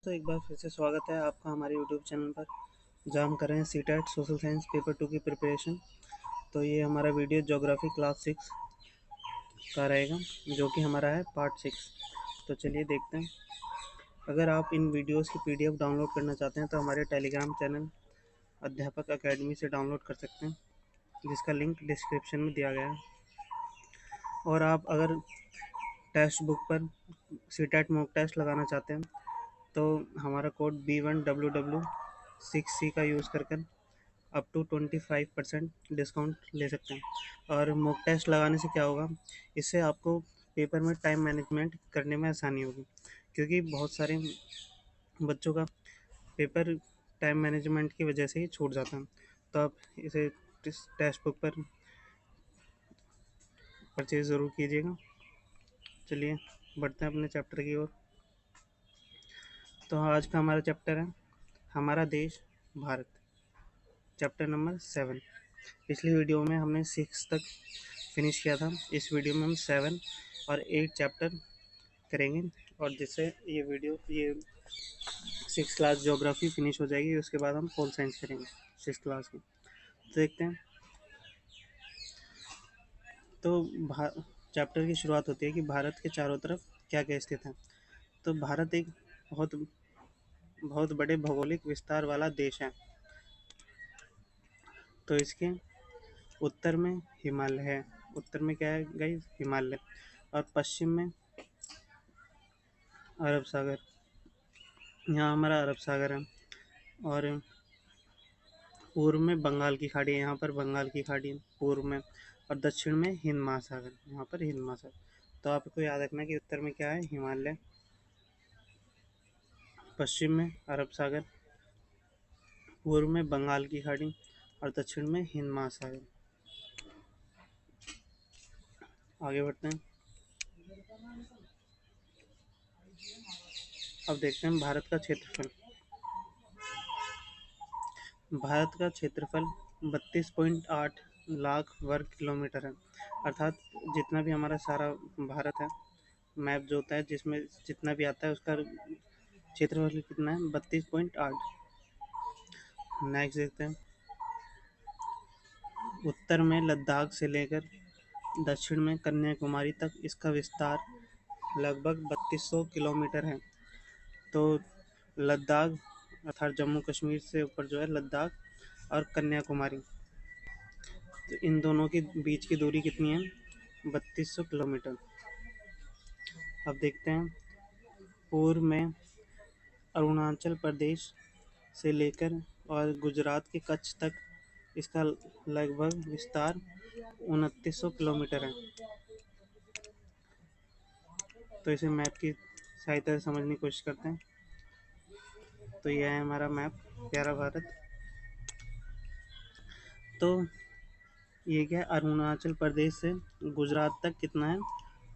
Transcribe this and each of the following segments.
तो एक बार फिर से स्वागत है आपका हमारे यूट्यूब चैनल पर, जहाँ हम कर रहे हैं सीटेट सोशल साइंस पेपर 2 की प्रिपरेशन। तो ये हमारा वीडियो ज्योग्राफी क्लास 6 का रहेगा, जो कि हमारा है पार्ट 6। तो चलिए देखते हैं। अगर आप इन वीडियोस की पीडीएफ डाउनलोड करना चाहते हैं तो हमारे टेलीग्राम चैनल अध्यापक अकेडमी से डाउनलोड कर सकते हैं, जिसका लिंक डिस्क्रिप्शन में दिया गया है। और आप अगर टेक्स्ट बुक पर सीटेट मॉक टेस्ट लगाना चाहते हैं तो हमारा कोड B1WW6C का यूज़ कर अप टू 25% डिस्काउंट ले सकते हैं। और मॉक टेस्ट लगाने से क्या होगा, इससे आपको पेपर में टाइम मैनेजमेंट करने में आसानी होगी, क्योंकि बहुत सारे बच्चों का पेपर टाइम मैनेजमेंट की वजह से ही छूट जाता है। तो आप इसे टेक्स्ट बुक पर परचेज ज़रूर कीजिएगा। चलिए बढ़ते हैं अपने चैप्टर की ओर। तो आज का हमारा चैप्टर है हमारा देश भारत, चैप्टर नंबर 7। पिछली वीडियो में हमने 6 तक फिनिश किया था। इस वीडियो में हम 7 और 8 चैप्टर करेंगे, और जिससे ये 6 क्लास ज्योग्राफी फिनिश हो जाएगी। उसके बाद हम पोल साइंस करेंगे 6 क्लास की। तो देखते हैं। तो चैप्टर की शुरुआत होती है कि भारत के चारों तरफ क्या क्या स्थित है। तो भारत एक बहुत बहुत बड़े भौगोलिक विस्तार वाला देश है। तो इसके उत्तर में हिमालय है। उत्तर में क्या है गाइस? हिमालय। और पश्चिम में अरब सागर। यहाँ हमारा अरब सागर है। और पूर्व में बंगाल की खाड़ी है। यहाँ पर बंगाल की खाड़ी पूर्व में। और दक्षिण में हिंद महासागर। यहाँ पर हिंद महासागर। तो आपको याद रखना कि उत्तर में क्या है? हिमालय। पश्चिम में अरब सागर, पूर्व में बंगाल की खाड़ी, और दक्षिण में हिंद महासागर। आगे बढ़ते हैं। अब देखते हैं भारत का क्षेत्रफल। भारत का क्षेत्रफल 32.8 लाख वर्ग किलोमीटर है। अर्थात जितना भी हमारा सारा भारत है, मैप जो होता है जिसमें जितना भी आता है उसका क्षेत्रफल कितना है? 32.8। नेक्स्ट देखते हैं। उत्तर में लद्दाख से लेकर दक्षिण में कन्याकुमारी तक इसका विस्तार लगभग 3200 किलोमीटर है। तो लद्दाख अर्थात जम्मू कश्मीर से ऊपर जो है लद्दाख, और कन्याकुमारी, तो इन दोनों के बीच की दूरी कितनी है? 3200 किलोमीटर। अब देखते हैं। पूर्व में अरुणाचल प्रदेश से लेकर और गुजरात के कच्छ तक इसका लगभग विस्तार 2900 किलोमीटर है। तो इसे मैप की सहायता से समझने की कोशिश करते हैं। तो यह है हमारा मैप, प्यारा भारत। तो ये क्या है? अरुणाचल प्रदेश से गुजरात तक कितना है?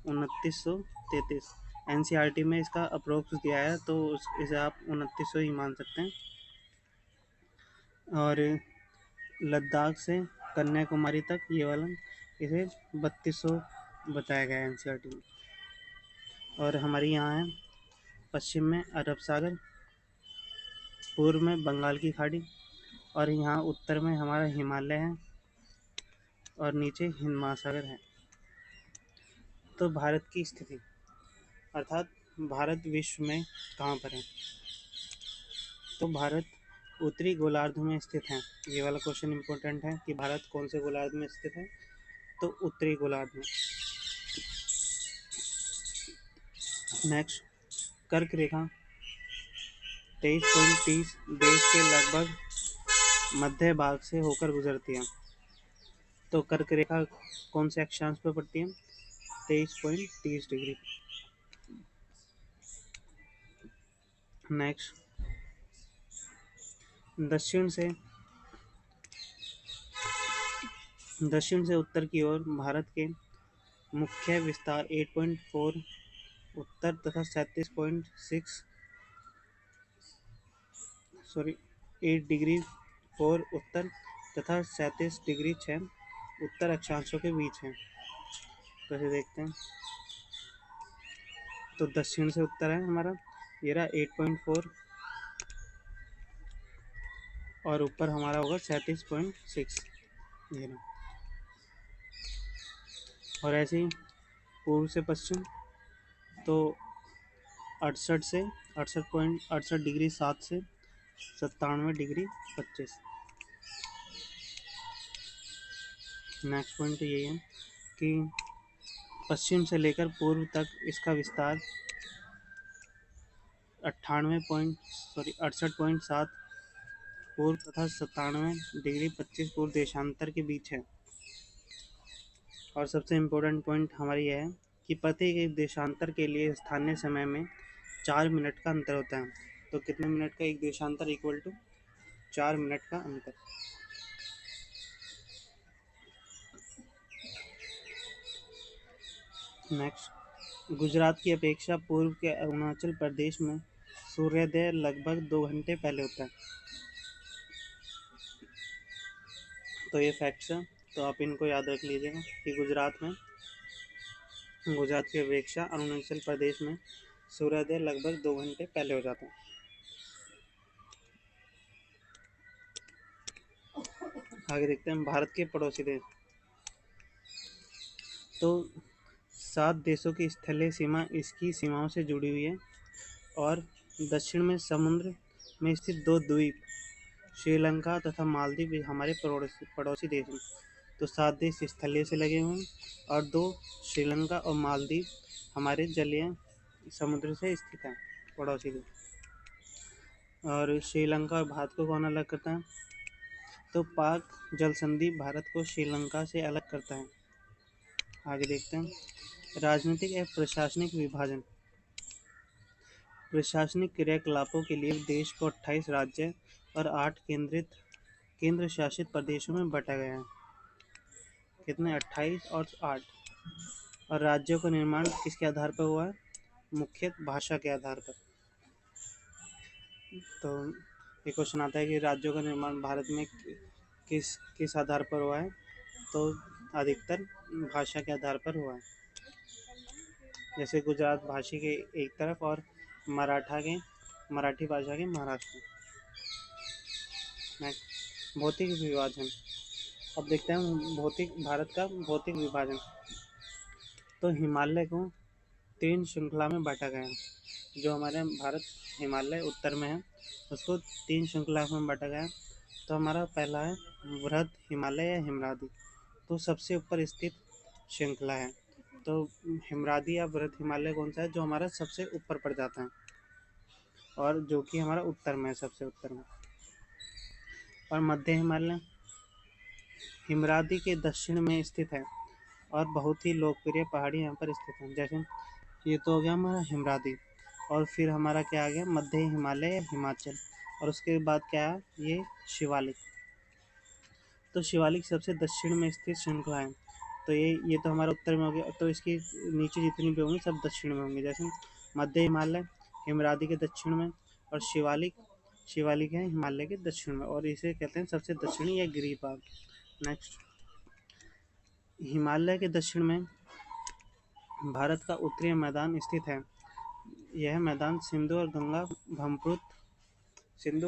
2933। एनसीईआरटी में इसका अप्रोक्स दिया है, तो इसे आप 2900 ही मान सकते हैं। और लद्दाख से कन्याकुमारी तक ये वाला, इसे 3200 बताया गया है एनसीईआरटी में। और हमारी यहाँ है पश्चिम में अरब सागर, पूर्व में बंगाल की खाड़ी, और यहाँ उत्तर में हमारा हिमालय है, और नीचे हिंद महासागर है। तो भारत की स्थिति, अर्थात भारत विश्व में कहाँ पर है? तो भारत उत्तरी गोलार्ध में स्थित है। ये वाला क्वेश्चन इम्पोर्टेंट है कि भारत कौन से गोलार्ध में स्थित है? तो उत्तरी गोलार्ध में। नेक्स्ट, कर्क रेखा 23.30 देश के लगभग मध्य भाग से होकर गुजरती है। तो कर्क रेखा कौन से अक्षांश पर पड़ती है? 23.30 डिग्री। नेक्स्ट, दक्षिण से उत्तर की ओर भारत के मुख्य विस्तार 8.4 उत्तर तथा 8 डिग्री 4 उत्तर तथा 37 डिग्री 6 उत्तर अक्षांशों के बीच है। तो इसे देखते हैं। तो दक्षिण से उत्तर है हमारा ये रहा 8.4 और ऊपर हमारा होगा 37.6 ये रहा। और ऐसे ही पूर्व से पश्चिम तो 68 से 97 डिग्री 7 से 97 डिग्री 25। नेक्स्ट पॉइंट तो यही है कि पश्चिम से लेकर पूर्व तक इसका विस्तार 68.7 पूर्व तथा 97 डिग्री 25 पूर्व देशांतर के बीच है। और सबसे इम्पोर्टेंट पॉइंट हमारी यह है कि प्रत्येक एक देशांतर के लिए स्थानीय समय में 4 मिनट का अंतर होता है। तो कितने मिनट का एक देशांतर इक्वल टू 4 मिनट का अंतर। नेक्स्ट, गुजरात की अपेक्षा पूर्व के अरुणाचल प्रदेश में सूर्योदय लगभग 2 घंटे पहले होता है। तो ये फैक्ट्स हैं, तो आप इनको याद रख लीजिएगा कि गुजरात की अपेक्षा अरुणाचल प्रदेश में सूर्योदय लगभग 2 घंटे पहले हो जाता है। आगे देखते हैं भारत के पड़ोसी देश। तो 7 देशों की स्थलीय सीमा इसकी सीमाओं से जुड़ी हुई है और दक्षिण में समुद्र में स्थित 2 द्वीप श्रीलंका तथा मालदीव हमारे पड़ोसी देश हैं। तो 7 देश स्थलीय से लगे हुए हैं और 2 श्रीलंका और मालदीव हमारे जलीय समुद्र से स्थित हैं पड़ोसी देश। और श्रीलंका और भारत को कौन अलग करता है? तो पाक जल संधि भारत को श्रीलंका से अलग करता है। आगे देखते हैं राजनीतिक एवं प्रशासनिक विभाजन। प्रशासनिक क्रियाकलापों के लिए देश को 28 राज्य और 8 केंद्र शासित प्रदेशों में बांटा गया है। कितने? 28 और 8। और राज्यों का निर्माण किसके आधार पर हुआ है? मुख्यतः भाषा के आधार पर। तो ये क्वेश्चन आता है कि राज्यों का निर्माण भारत में किस आधार पर हुआ है? तो अधिकतर भाषा के आधार पर हुआ है। जैसे गुजरात भाषी के एक तरफ और मराठी भाषा के महाराष्ट्र। नेक्स्ट, भौतिक विभाजन। अब देखते हैं भारत का भौतिक विभाजन। तो हिमालय को 3 श्रृंखला में बांटा गया है। जो हमारे भारत हिमालय उत्तर में है उसको 3 श्रृंखला में बांटा गया है। तो हमारा पहला है वृहद हिमालय या हिमरादी, तो सबसे ऊपर स्थित श्रृंखला है। तो हिमरादी या वृहद हिमालय कौन सा है? जो हमारा सबसे ऊपर पड़ जाता है और जो कि हमारा उत्तर में है, सबसे उत्तर में। और मध्य हिमालय हिमरादी के दक्षिण में स्थित है और बहुत ही लोकप्रिय पहाड़ी यहाँ पर स्थित है। जैसे ये तो हो गया हमारा हिमरादी और फिर हमारा क्या आ गया? मध्य हिमालय या हिमाचल। और उसके बाद क्या है? ये शिवालिक। तो शिवालिक सबसे दक्षिण में स्थित श्रृंखला है। तो ये तो हमारा उत्तर में हो गया। तो इसकी नीचे जितनी भी होंगी सब दक्षिण में होंगी। जैसे मध्य हिमालय हिमरादी के दक्षिण में और शिवालिक है हिमालय के दक्षिण में और इसे कहते हैं सबसे दक्षिणी या गिरी भाग। नेक्स्ट, हिमालय के दक्षिण में भारत का उत्तरीय मैदान स्थित है। यह मैदान सिंधु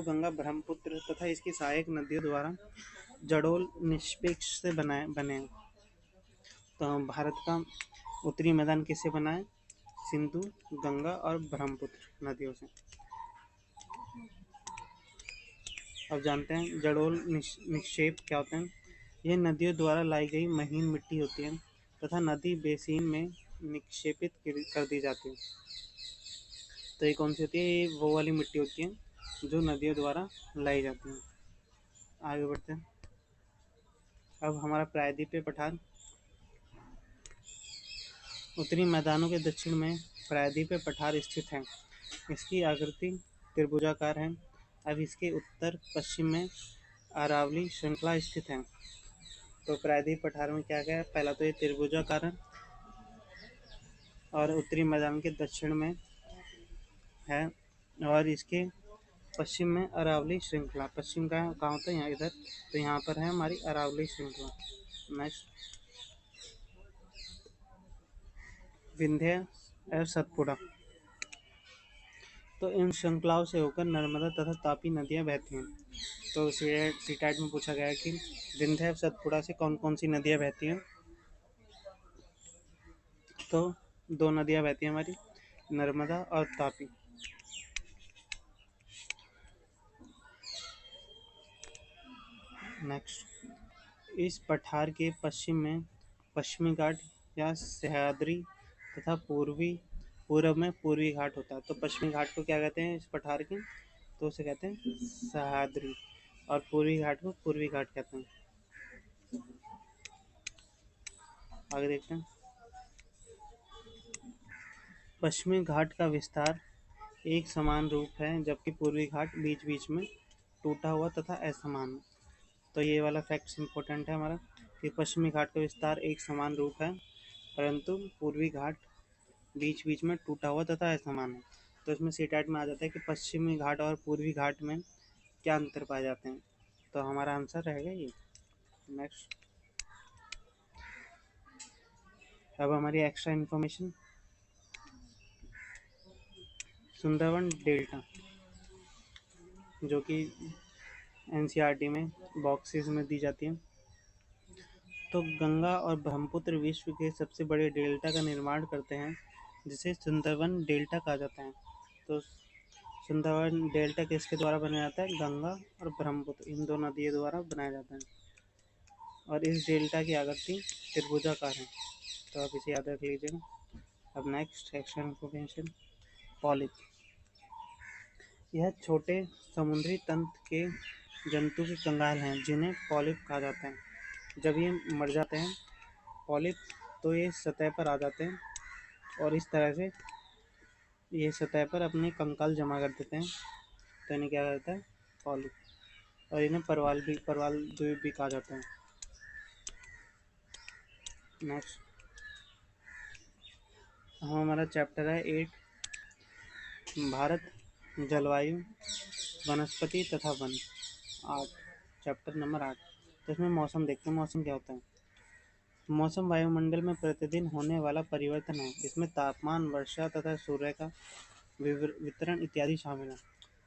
गंगा ब्रह्मपुत्र तथा इसकी सहायक नदियों द्वारा जड़ोल निष्पक्ष से बने हैं। तो भारत का उत्तरी मैदान किससे बना है? सिंधु गंगा और ब्रह्मपुत्र नदियों से। अब जानते हैं जड़ोल निक्षेप क्या होते हैं। यह नदियों द्वारा लाई गई महीन मिट्टी होती है तथा नदी बेसिन में निक्षेपित कर दी जाती है। तो ये कौन सी होती है? ये वो वाली मिट्टी होती है जो नदियों द्वारा लाई जाती है। आगे बढ़ते हैं। अब हमारा प्रायद्वीपीय पठार। उत्तरी मैदानों के दक्षिण में प्रायद्वीपीय पठार स्थित है। इसकी आकृति त्रिभुजाकार है। अब इसके उत्तर पश्चिम में अरावली श्रृंखला स्थित है। तो प्रायद्वीप पठार में क्या क्या है? पहला तो ये त्रिभुजाकार है और उत्तरी मैदान के दक्षिण में है और इसके पश्चिम में अरावली श्रृंखला। पश्चिम का कहाँ होता है? यहाँ इधर। तो यहाँ पर है हमारी अरावली श्रृंखला। नेक्स्ट, विंध्य और सतपुड़ा। तो इन श्रृंखलाओं से होकर नर्मदा तथा तापी नदियाँ बहती हैं। तो सीटेट में पूछा गया है कि विंध्य सतपुड़ा से कौन कौन सी नदियाँ बहती हैं। तो 2 नदियाँ बहती हैं हमारी, नर्मदा और तापी। नेक्स्ट, इस पठार के पश्चिम में पश्चिमी घाट या सह्याद्री तथा पूर्व में पूर्वी घाट होता है। तो पश्चिमी घाट को क्या कहते हैं इस पठार के? तो उसे कहते हैं सह्याद्री, और पूर्वी घाट को पूर्वी घाट कहते हैं। आगे देखते हैं। पश्चिमी घाट का विस्तार एक समान रूप है, जबकि पूर्वी घाट बीच बीच में टूटा हुआ तथा असमान है। तो ये वाला फैक्ट्स इंपॉर्टेंट है हमारा कि पश्चिमी घाट का विस्तार एक समान रूप है, परंतु पूर्वी घाट बीच बीच में टूटा हुआ तथा असमान है। तो इसमें सीटेट में आ जाता है कि पश्चिमी घाट और पूर्वी घाट में क्या अंतर पाए जाते हैं। तो हमारा आंसर रहेगा ये। नेक्स्ट, अब हमारी एक्स्ट्रा इन्फॉर्मेशन, सुंदरवन डेल्टा जो कि एनसीईआरटी में बॉक्सेस में दी जाती है। तो गंगा और ब्रह्मपुत्र विश्व के सबसे बड़े डेल्टा का निर्माण करते हैं, जिसे सुंदरवन डेल्टा कहा जाता है। तो सुंदरवन डेल्टा किसके द्वारा बनाया जाता है? गंगा और ब्रह्मपुत्र, इन 2 नदियों द्वारा बनाया जाता है। और इस डेल्टा की आकृति त्रिभुजाकार है। तो आप इसे याद रख लीजिएगा। अब नेक्स्ट एक्स्ट्रा इन्फॉर्मेशन, पॉलिप। यह छोटे समुद्री तंत्र के जंतु के कंगाल हैं, जिन्हें पॉलिप कहा जाता है। जब ये मर जाते हैं पॉलिप, तो ये सतह पर आ जाते हैं और इस तरह से ये सतह पर अपने कंकाल जमा कर देते हैं। तो इन्हें क्या कहता है? पॉलिप। और इन्हें परवाल द्वीप भी कहा जाता है। नेक्स्ट, हमारा चैप्टर है 8, भारत, जलवायु, वनस्पति तथा वन। 8, chapter number 8। तो इसमें मौसम देखते हैं, मौसम क्या होता है। मौसम वायुमंडल में प्रतिदिन होने वाला परिवर्तन है। इसमें तापमान, वर्षा तथा सूर्य का वितरण इत्यादि शामिल है।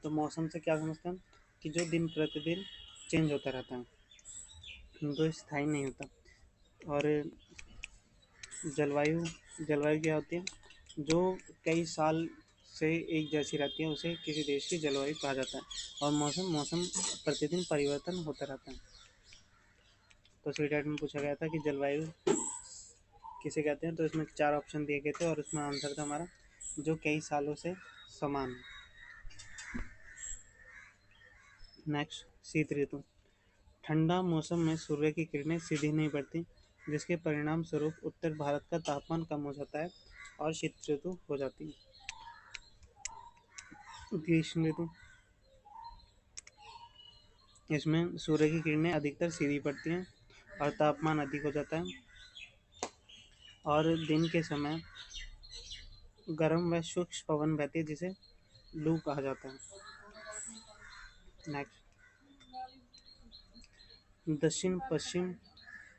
तो मौसम से क्या समझते हैं कि जो दिन प्रतिदिन चेंज होता रहता है, तो स्थायी नहीं होता। और जलवायु क्या होती है? जो कई साल से एक जैसी रहती है, उसे किसी देश की जलवायु कहा जाता है। और मौसम प्रतिदिन परिवर्तन होता रहता है। तो सीटेट में पूछा गया था कि जलवायु किसे कहते हैं। तो इसमें 4 ऑप्शन दिए गए थे और उसमें आंसर था हमारा जो कई सालों से समान है। नेक्स्ट, शीत ऋतु। ठंडा मौसम में सूर्य की किरणें सीधी नहीं पड़ती, जिसके परिणाम स्वरूप उत्तर भारत का तापमान कम हो जाता है और शीत ऋतु हो जाती है। ग्रीष्म ऋतु, इसमें सूर्य की किरणें अधिकतर सीधी पड़ती हैं और तापमान अधिक हो जाता है और दिन के समय गर्म व शुष्क पवन बहती है, जिसे लू कहा जाता है। नेक्स्ट, दक्षिण पश्चिम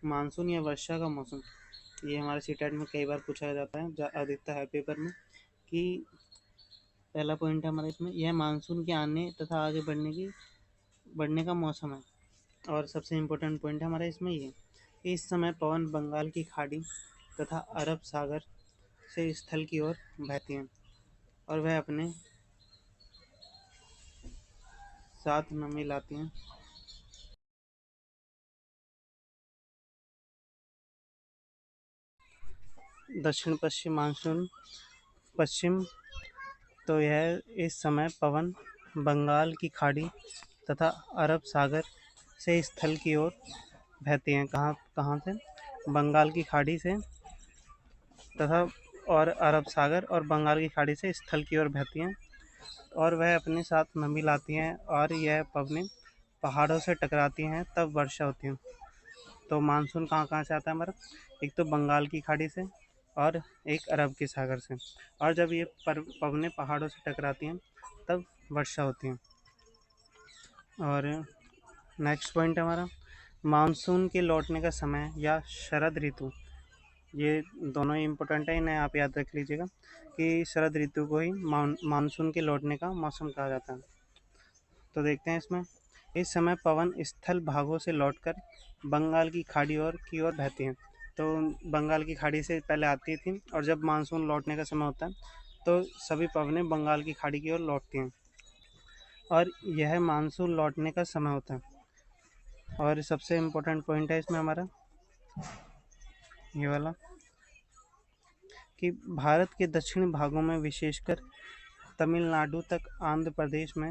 मानसून या वर्षा का मौसम। ये हमारे सीटेट में कई बार पूछा जाता है, अधिकतर है पेपर में, कि पहला पॉइंट है हमारा इसमें, यह मानसून के आने तथा आगे बढ़ने का मौसम है। और सबसे इम्पोर्टेंट पॉइंट है हमारा इसमें ये, इस समय पवन बंगाल की खाड़ी तथा अरब सागर से स्थल की ओर बहती हैं और वह अपने साथ नमी लाती हैं। दक्षिण पश्चिम मानसून पश्चिम, तो यह इस समय पवन बंगाल की खाड़ी तथा अरब सागर से स्थल की ओर बहती हैं। कहाँ से? बंगाल की खाड़ी से तथा और अरब सागर और बंगाल की खाड़ी से स्थल की ओर बहती हैं और वह अपने साथ नमी लाती हैं और यह पवनें पहाड़ों से टकराती हैं, तब वर्षा होती है। तो मानसून कहाँ से आता है हमारा? एक तो बंगाल की खाड़ी से और एक अरब के सागर से, और जब ये पवनें पहाड़ों से टकराती हैं तब वर्षा होती है। और नेक्स्ट पॉइंट हमारा, मानसून के लौटने का समय या शरद ऋतु ये दोनों ही इम्पोर्टेंट है, इन्हें आप याद रख लीजिएगा कि शरद ऋतु को ही मानसून के लौटने का मौसम कहा जाता है। तो देखते हैं इसमें, इस समय पवन स्थल भागों से लौटकर बंगाल की खाड़ी की ओर बहती हैं। तो बंगाल की खाड़ी से पहले आती थी, और जब मानसून लौटने का समय होता है तो सभी पवनें बंगाल की खाड़ी की ओर लौटती हैं, और यह मानसून लौटने का समय होता है। और सबसे इम्पोर्टेंट पॉइंट है इसमें हमारा ये वाला, कि भारत के दक्षिणी भागों में विशेषकर तमिलनाडु तक आंध्र प्रदेश में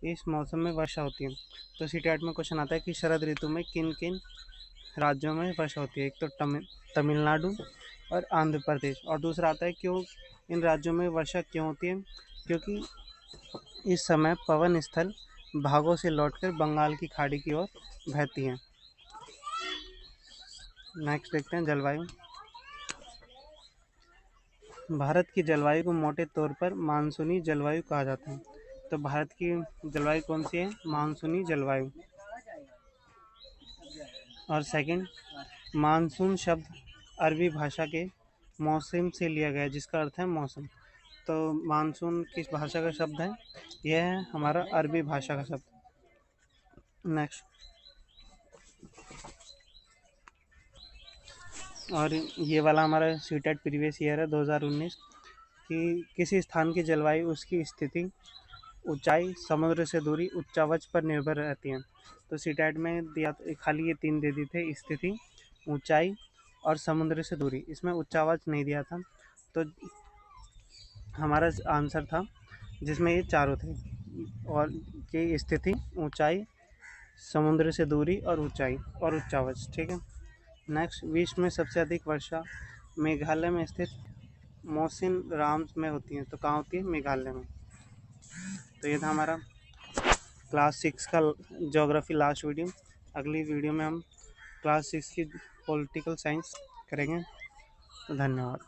इस मौसम में वर्षा होती है। तो सीटेट में क्वेश्चन आता है कि शरद ऋतु में किन किन राज्यों में वर्षा होती है। एक तो तमिलनाडु और आंध्र प्रदेश, और दूसरा आता है क्यों इन राज्यों में वर्षा क्यों होती है, क्योंकि इस समय पवन स्थल भागों से लौटकर बंगाल की खाड़ी की ओर बहती हैं। नेक्स्ट देखते हैं जलवायु। भारत की जलवायु को मोटे तौर पर मानसूनी जलवायु कहा जाता है। तो भारत की जलवायु कौन सी है? मानसूनी जलवायु। और सेकंड, मानसून शब्द अरबी भाषा के मौसम से लिया गया है, जिसका अर्थ है मौसम। तो मानसून किस भाषा का शब्द है? यह है हमारा अरबी भाषा का शब्द। नेक्स्ट, और ये वाला हमारा सीटेट प्रीवियस ईयर है 2019, कि किसी स्थान की जलवायु उसकी स्थिति, ऊंचाई, समुद्र से दूरी, उच्चावच पर निर्भर रहती है। तो सीटेट में दिया खाली ये 3 दे दी थे, स्थिति, ऊंचाई और समुद्र से दूरी। इसमें उच्चावच नहीं दिया था, तो हमारा आंसर था जिसमें ये चारों थे, और ये स्थिति, ऊंचाई, समुद्र से दूरी और ऊंचाई और उच्चावच। ठीक है। नेक्स्ट, विश्व में सबसे अधिक वर्षा मेघालय में स्थित मौसिन राम में होती है। तो कहाँ होती है? मेघालय में। तो ये था हमारा क्लास 6 का ज्योग्राफी लास्ट वीडियो। अगली वीडियो में हम क्लास 6 की पॉलिटिकल साइंस करेंगे। तो धन्यवाद।